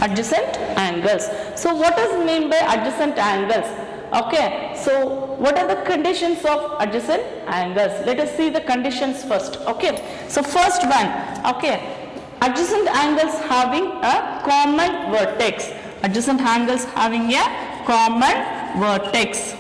adjacent angles. So what is mean by adjacent angles? Okay, so what are the conditions of adjacent angles? Let us see the conditions first. Okay, so first one, okay, adjacent angles having a common vertex. Adjacent angles having a common vertex.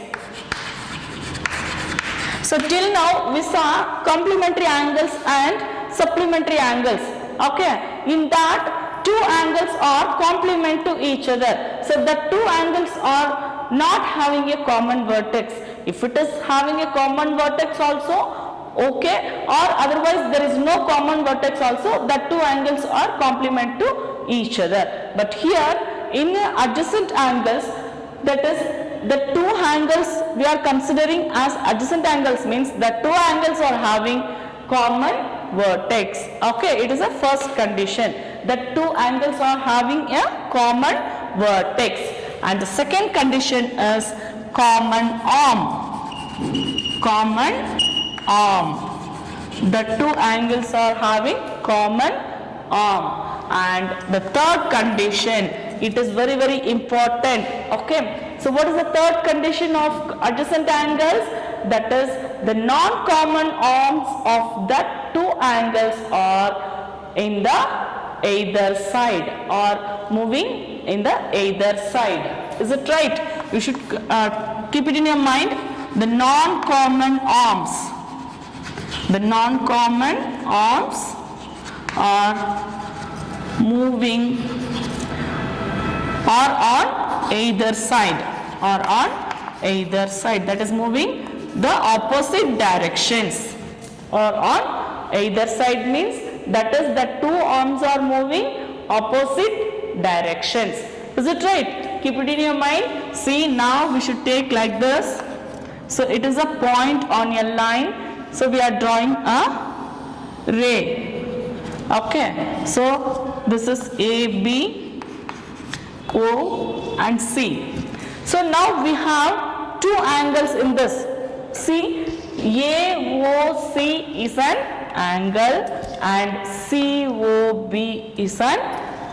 So till now we saw complementary angles and supplementary angles. Okay, in that two angles are complement to each other. So the two angles are not having a common vertex. If it is having a common vertex also, okay, or otherwise there is no common vertex also, the two angles are complement to each other. But here in adjacent angles, that is the two angles we are considering as adjacent angles, means the two angles are having common vertex. Okay, it is a first condition, the two angles are having a common vertex. And the second condition is common arm. Common arm. The two angles are having common arm. And the third condition, it is very very important. Okay, so what is the third condition of adjacent angles? That is the non-common arms of the two angles are in the either side, or moving in the either side. Is it right? You should keep it in your mind. The non-common arms. The non-common arms are moving or on either side, or on either side, that is moving the opposite directions, or on either side means that is the two arms are moving opposite directions. Is it right? Keep it in your mind. See, now we should take like this. So it is a point on a line. So we are drawing a ray. Okay, so this is A, B, O and C. So now we have two angles in this. See, AOC is an angle and COB is an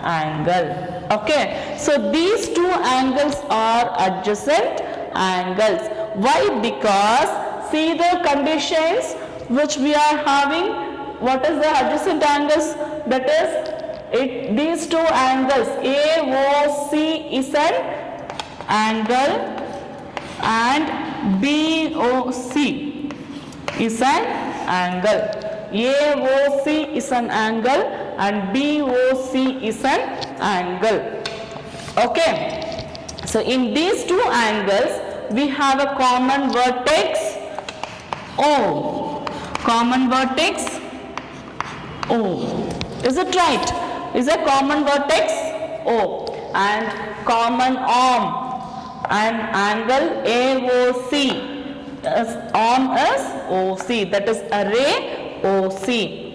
angle. Okay, so these two angles are adjacent angles. Why? Because see the conditions which we are having. What is the adjacent angles? That is these two angles, AOC is an angle and BOC is an angle. AOC is an angle and BOC is an angle. Okay, so in these two angles we have a common vertex O. Common vertex O. Is it right? Is a common vertex O, and common arm and angle AOC. Arm is OC, that is array OC,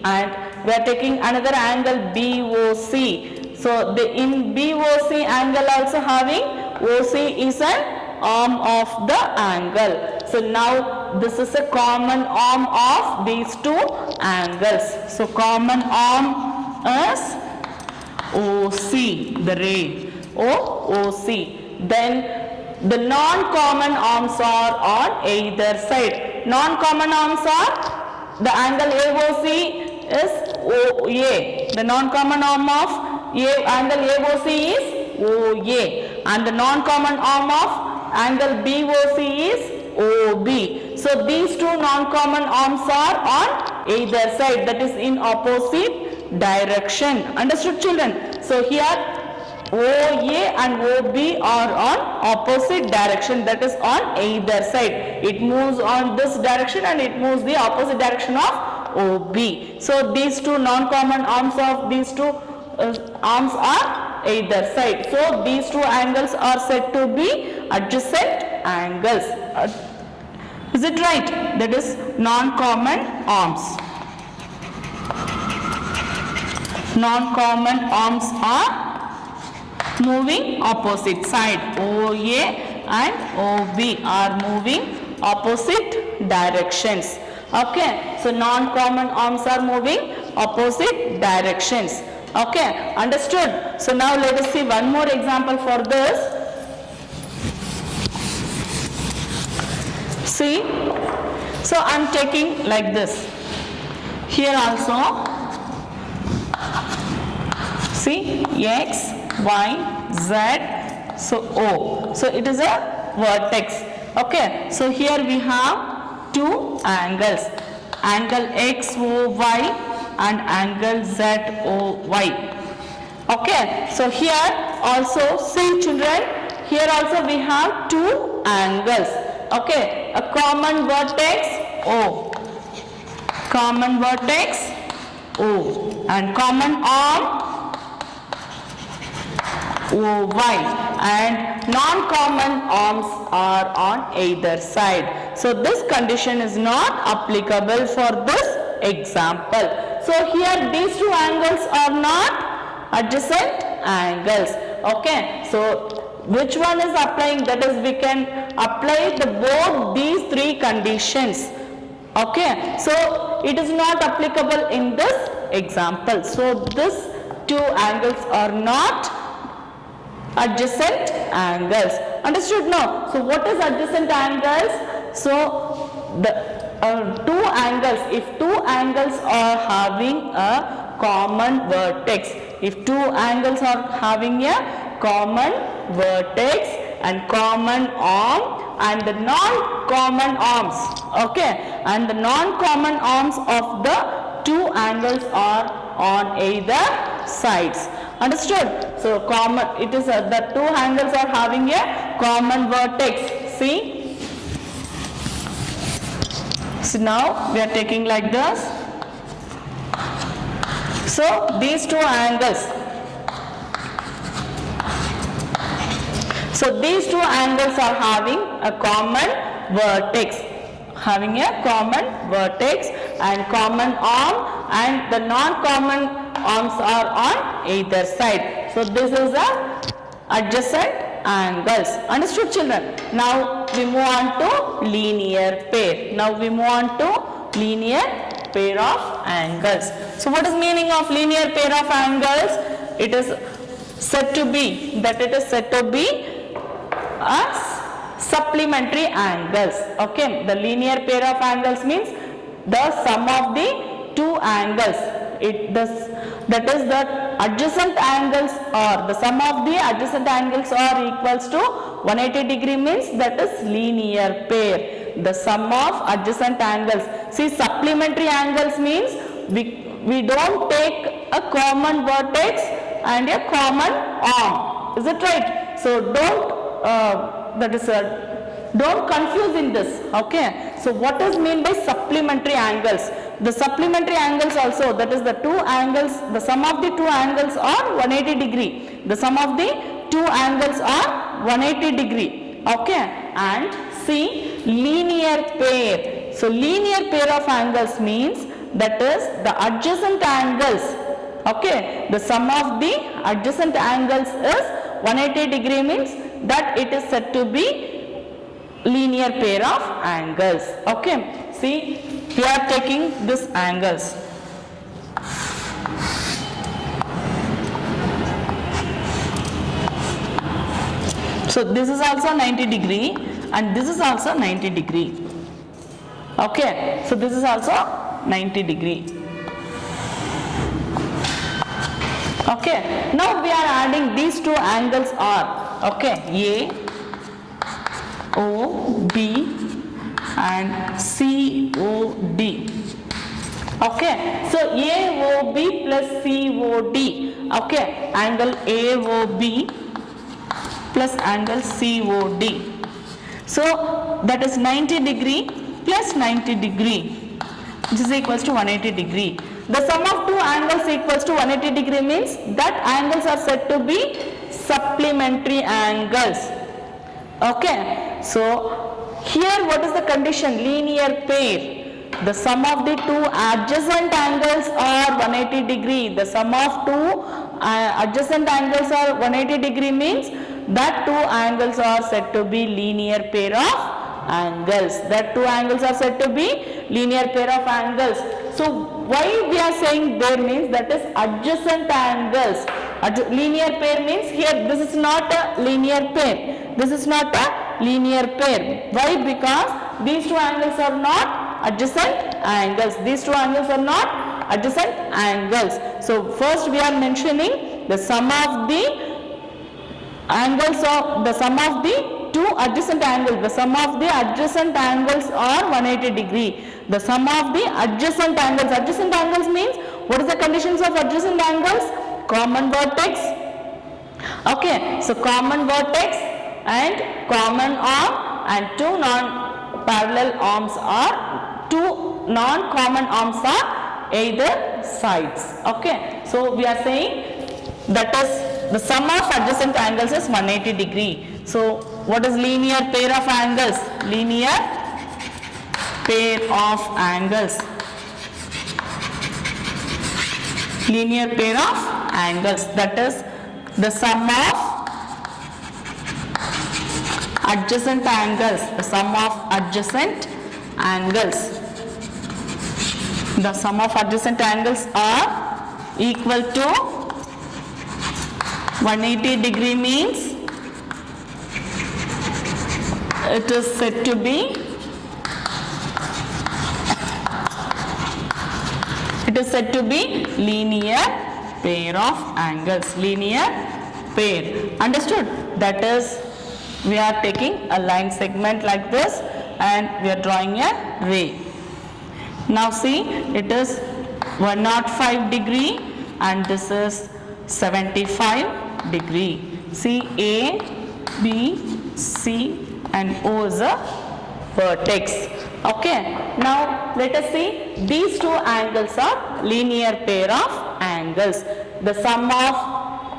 and we are taking another angle BOC. So in BOC angle also having OC is an arm of the angle. So now this is a common arm of these two angles. So common arm is OC, the ray OOC. Then the non-common arms are on either side. Non-common arms are the angle AOC is OA. The non-common arm of angle AOC is OA, and the non-common arm of angle BOC is OB. So these two non-common arms are on either side, that is in opposite direction. Understood, children? So here OA and OB are on opposite direction, that is on either side. It moves on this direction and it moves the opposite direction of OB. So these two non-common arms of these two arms are either side. So these two angles are said to be adjacent angles. Is it right? That is non-common arms. Non-common arms are moving opposite side. OA and OB are moving opposite directions. Okay, so non-common arms are moving opposite directions. Okay, understood? So now let us see one more example for this. See, so I am taking like this. Here also, see, X, Y, Z, so O. So it is a vertex. Okay, so here we have two angles, angle XOY and angle ZOY. Okay, so here also, see children, here also we have two angles. Okay, a common vertex O, common vertex O, and common arm OY, and non-common arms are on either side. So this condition is not applicable for this example. So here these two angles are not adjacent angles. Okay, so which one is applying? That is, we can apply both these three conditions. Okay, so it is not applicable in this example. So these two angles are not adjacent angles. Understood now? So what is adjacent angles? So the two angles, if two angles are having a common vertex, if two angles are having a common vertex and common arm and the non-common arms, okay, and the non-common arms of the two angles are on either sides. Understood? So common, it is the two angles are having a common vertex. See? So now we are taking like this. So these two angles. So these two angles are having a common vertex. Having a common vertex and common arm, and the non-common arms are on either side. So this is a adjacent angles. Understood children? Now we move on to linear pair. Now we move on to linear pair of angles. So what is meaning of linear pair of angles? It is said to be, that it is said to be as supplementary angles. Okay, the linear pair of angles means the sum of the two angles. That is the adjacent angles, or the sum of the adjacent angles are equals to 180 degree means that is linear pair. The sum of adjacent angles. See, supplementary angles means we don't take a common vertex and a common arm. Is it right? So don't confuse in this. Okay, so what is mean by supplementary angles? The supplementary angles also, that is the two angles, the sum of the two angles are 180 degree. The sum of the two angles are 180 degree. Okay, and see, linear pair. So linear pair of angles means that is the adjacent angles. Okay, the sum of the adjacent angles is 180 degree means that it is said to be linear pair of angles. Okay, see, we are taking this angles. So this is also 90 degree and this is also 90 degree. Okay, so this is also 90 degree. Okay, now we are adding these two angles are, okay, AOB and COD. Okay, so AOB plus COD. Okay, angle AOB plus angle COD. So that is 90 degree plus 90 degree, which is equals to 180 degree. The sum of two angles equals to 180 degree means that angles are said to be supplementary angles. Okay, so here what is the condition? Linear pair. The sum of the two adjacent angles are 180 degree. The sum of two adjacent angles are 180 degree means that two angles are said to be linear pair of angles. That two angles are said to be linear pair of angles. So why we are saying there means that is adjacent angles. Linear pair means here this is not a linear pair. This is not a linear pair. Why? Because these two angles are not adjacent angles. These two angles are not adjacent angles. So first we are mentioning the sum of the angles of the sum of the two adjacent angles. The sum of the adjacent angles are 180 degree. The sum of the adjacent angles. Adjacent angles means what is the conditions of adjacent angles? Common vertex. Okay, so common vertex and common arm and two non-parallel arms are two non-common arms are either sides. Okay, so we are saying that is the sum of adjacent angles is 180 degree. So what is linear pair of angles? Linear pair of angles. Linear pair of angles, that is the sum of adjacent angles. The sum of adjacent angles. The sum of adjacent angles are equal to 180 degree means it is said to be linear pair of angles. Linear pair. Understood? That is, we are taking a line segment like this and we are drawing a ray. Now see, it is 105 degree and this is 75 degree. See, A, B, C and O is a vertex. Okay, now let us see, these two angles are linear pair of angles. The sum of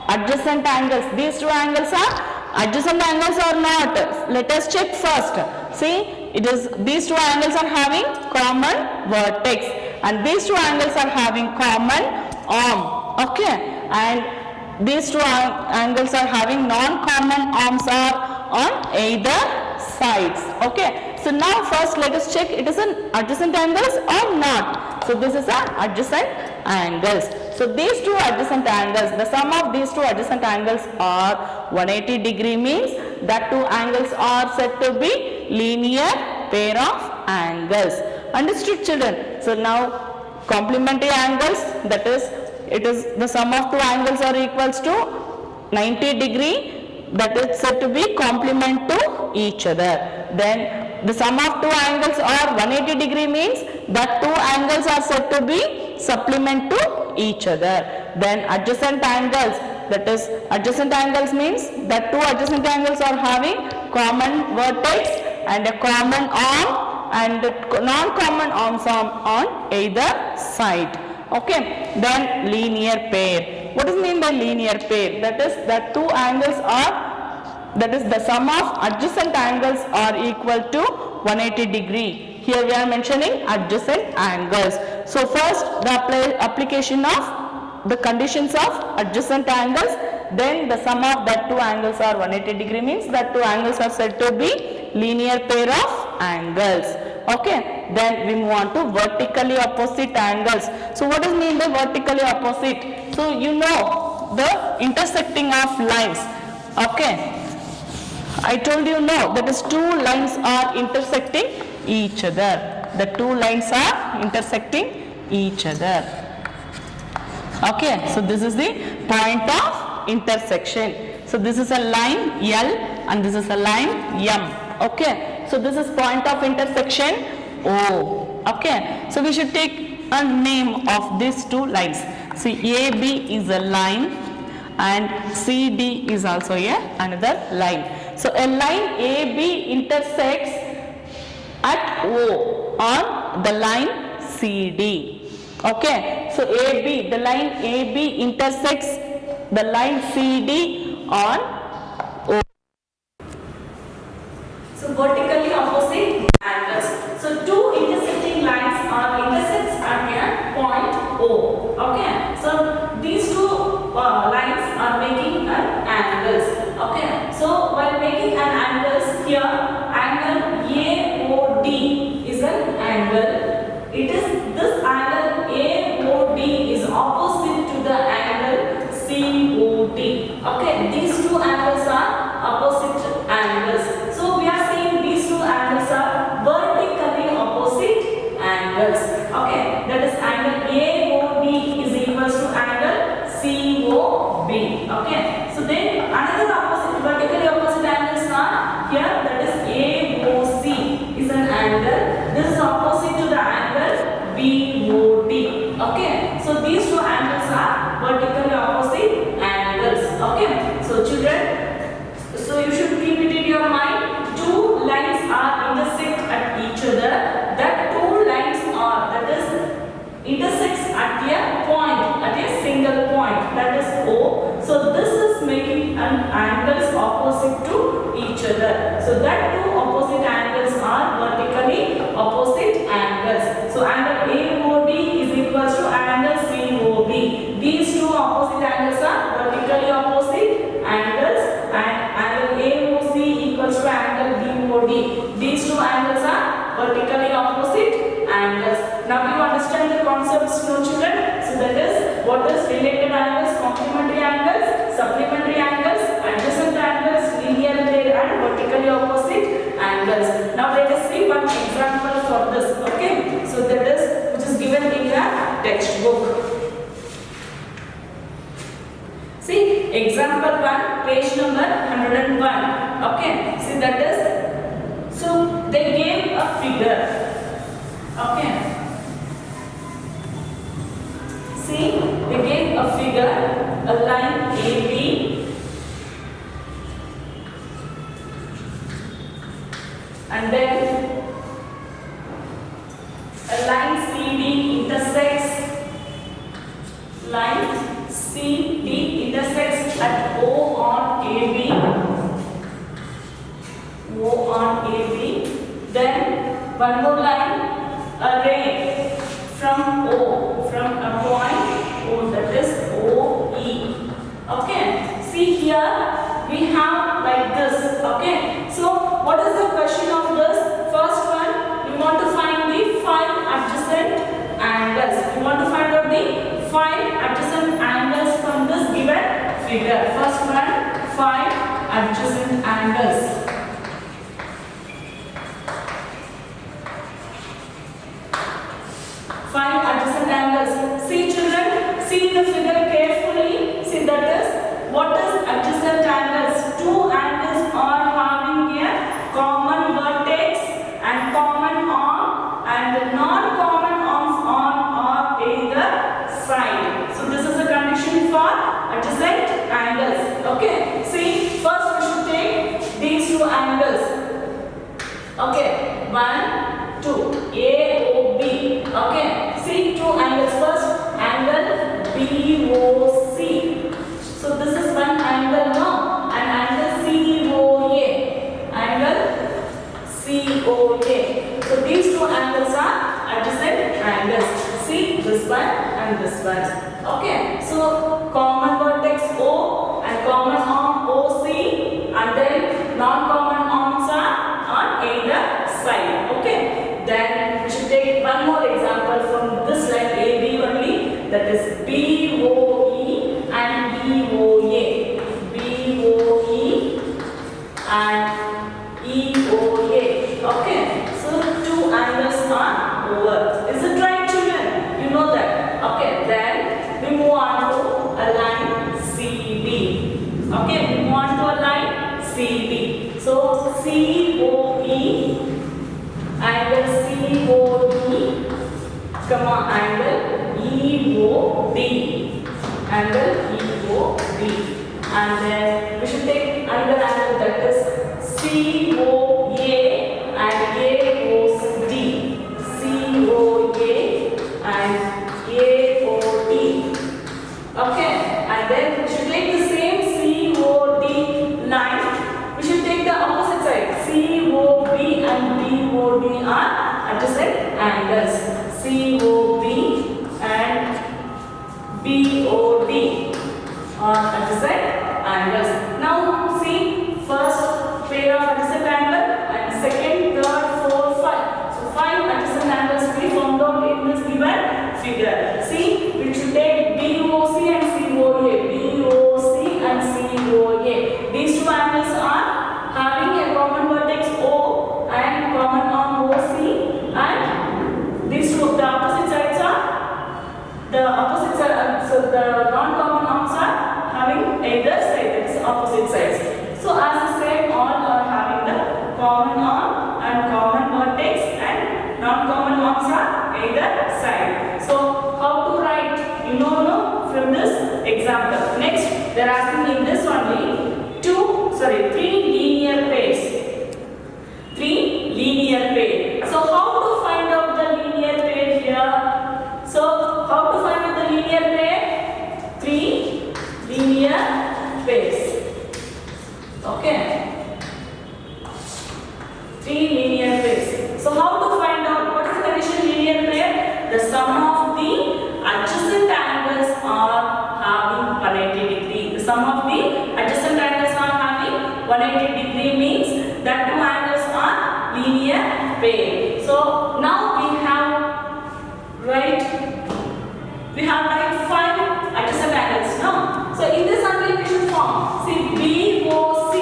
adjacent angles, these two angles are adjacent angles or not? Let us check first. See, it is these two angles are having common vertex and these two angles are having common arm. Okay, and these two angles are having non-common arms are on either sides. Okay, so now first let us check it is an adjacent angles or not. So this is an adjacent angles. So these two adjacent angles, the sum of these two adjacent angles are 180 degree means that two angles are said to be linear pair of angles. Understood, children? So now complementary angles, that is it is the sum of two angles are equals to 90 degree, that is said to be complement to each other. Then the sum of two angles are 180 degree means that two angles are said to be supplement to each other. Then adjacent angles, that is adjacent angles means that two adjacent angles are having common vertex and a common arm and non-common arms on either side. Okay, then linear pair. What does mean by linear pair? That is that two angles are, that is the sum of adjacent angles are equal to 180 degree. Here we are mentioning adjacent angles. So first the application of the conditions of adjacent angles, then the sum of that two angles are 180 degree means that two angles are said to be linear pair of angles. Okay, then we move on to vertically opposite angles. So what does mean by vertically opposite? So you know the intersecting of lines. Okay, I told you no, that is two lines are intersecting each other. The two lines are intersecting each other. Okay, so this is the point of intersection. So this is a line L and this is a line M. Okay, so this is point of intersection O. Okay, so we should take a name of these two lines. See, AB is a line and CD is also another line. So a line AB intersects at O on the line CD. Okay, so AB, the line AB intersects the line CD on O. So vertically opposite angles. So two intersecting lines are intersects at a point O. Okay, so these two lines are making an angles. Okay, so while making an angles here, angle AOD is an angle. It is this angle angles. Okay, that is angle AOD is equals to angle COB. Okay, so then another opposite, vertically opposite angles are here, that is AOC is an angle. This is opposite to the angle BOD. Okay, so these two angles are vertically opposite angles. Okay, so children, so you should keep it in your mind. Two lines are intersect at each other. That two lines are, that is intersects at a point, at a single point, that is O. So this is making an angles opposite to each other. So that two opposite angles are vertically opposite angles. So angle AOD is equals to angle COB. These two opposite angles are vertically opposite angles, and angle AOC equals to angle BOD. These two angles are vertically opposite angles. Now you understand the concepts, no children? So that is what is related angles, complementary angles, supplementary angles, adjacent angles, linear and vertically opposite angles. Now let us see one example for this. Okay, so that is which is given in the textbook. See example 1, page number 101. Okay, see that is, so they gave a figure. Okay, see they gave a figure, a line AB and then a line CD intersects, line CD intersects at O on AB, O on AB. Then one more line, a ray from O, from a point O, that is OE. Okay, see here we have like this. Okay, so what is the question of this? First one, we want to find the 5 adjacent angles. We want to find out the 5 adjacent angles from this given figure. First one, 5 adjacent angles. 5 adjacent angles. See children, see the figure carefully. See that is, what is adjacent angles? Two angles are having a common vertex and common arm, and the non-common arms on either side. So this is the condition for adjacent angles. Okay, see first we should take these two angles. Okay, 1, 2, AOB. Okay, see two angles. First angle BOC. So this is one angle now, and angle COA. Angle COA. So these two angles are adjacent angles. See this one and this one. Okay, so common vertex O and common arm OC, and then non-common arms are on either side. Okay, then we should take one more example from this line AB only, that is BOE and BOA. BOE and EOA. Okay, so two angles are over. Is it right children? You know that. Okay, then we move on to a line CD. Okay, we move on to a line CD. So COE, angle COE, comma angle EOD, angle EOD, and then we should take another angle, that is COA and AOD, COA and AOD. Okay, and then we should take the same COD line. We should take the opposite side. COB and BOD are adjacent angles. COB and BOD are adjacent angles. Now see, first pair of adjacent angle and second, third, fourth, 5. So 5 adjacent angles we found out in this given figure. See, we should take BOC and COA. BOC and COA. These two angles are having a common vertex O and common arm OC, and these two the non-common arms are having either side, that is opposite sides. So as I said, all are having the common arm and common vertex, and non-common arms are either side. So how to write? You know from this example. Next, they are asking in this only three linear pairs. Three linear pairs. So how to find out the linear pair here? So how to find out the linear pair? Three linear pairs. Okay. Three linear pairs. So how to find out what is the condition linear pair? The sum of the adjacent angles are having 180 degree. The sum of the adjacent angles are having 180 degree means that two angles are linear pair. So now we have five adjacent angles. No. So in this only we should form. See BOC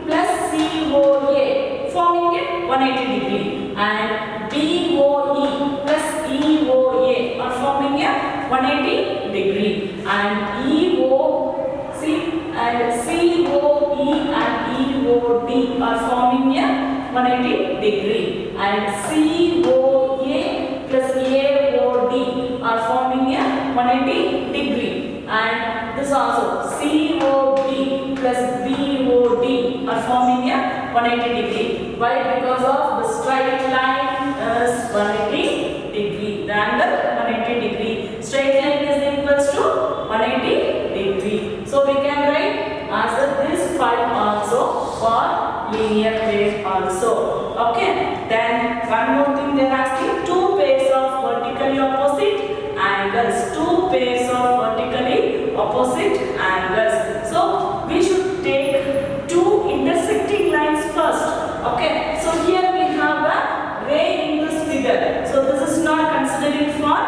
plus COA forming a 180 degree, and BOE plus EOA are forming a 180 degree, and EOC and COE and EOD are forming a 180 degree, and COA plus AOD are forming a 180 degree, and this also COB plus BOD are forming a 180 degree. Why? Because of the straight line is 180 degree. The angle 180 degree. Straight line is equals to 180 degree. So we can write answer this 5 also for linear pair also. Okay. Then one more thing they are asking, two pairs of vertically opposite angles. Two pairs of vertically opposite angles. So we should take two intersecting lines first. Okay. So here we have a ray in this figure. So this is not considering for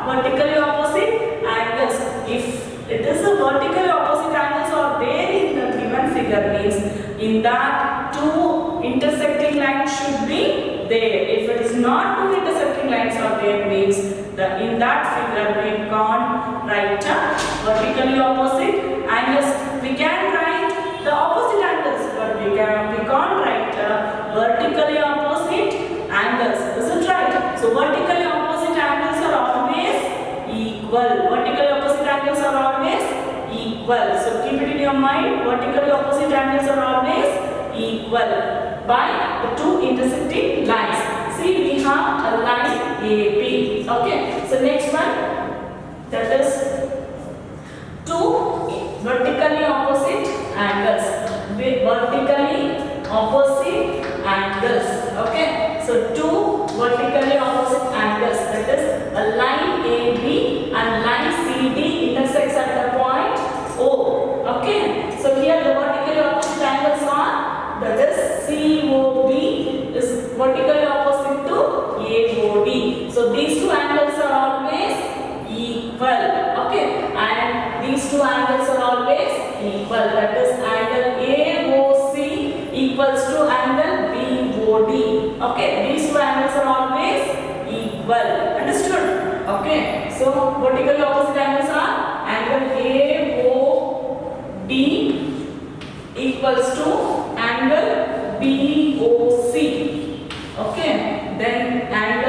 vertically opposite angles. If it is a vertically opposite angles are there in the given figure means in that two intersecting lines should be there. If it is not two intersecting lines are there means in that figure we can't write vertically opposite angles. We can write the opposite angles, but we can't write vertically opposite angles. Is it right? So vertically opposite angles are always equal. Vertically opposite angles are always equal. So keep it in your mind. Vertically opposite angles are always equal by the two intersecting lines. See, we have a line AB. Okay. So next one, that is two vertically opposite angles. Vertically opposite angles. Okay. So two vertically opposite angles. That is a line AB and line CD intersects at the point O. Okay. So here the vertically opposite angles are, that is COB is vertically opposite to AOD. So these two angles are always equal. Okay. And these two angles are always equal. That is angle AOC equals to angle BOD. Okay. These two angles are always equal. Understood? Okay. So vertically opposite angles are angle AOD equals to angle BOC. Okay. Then angle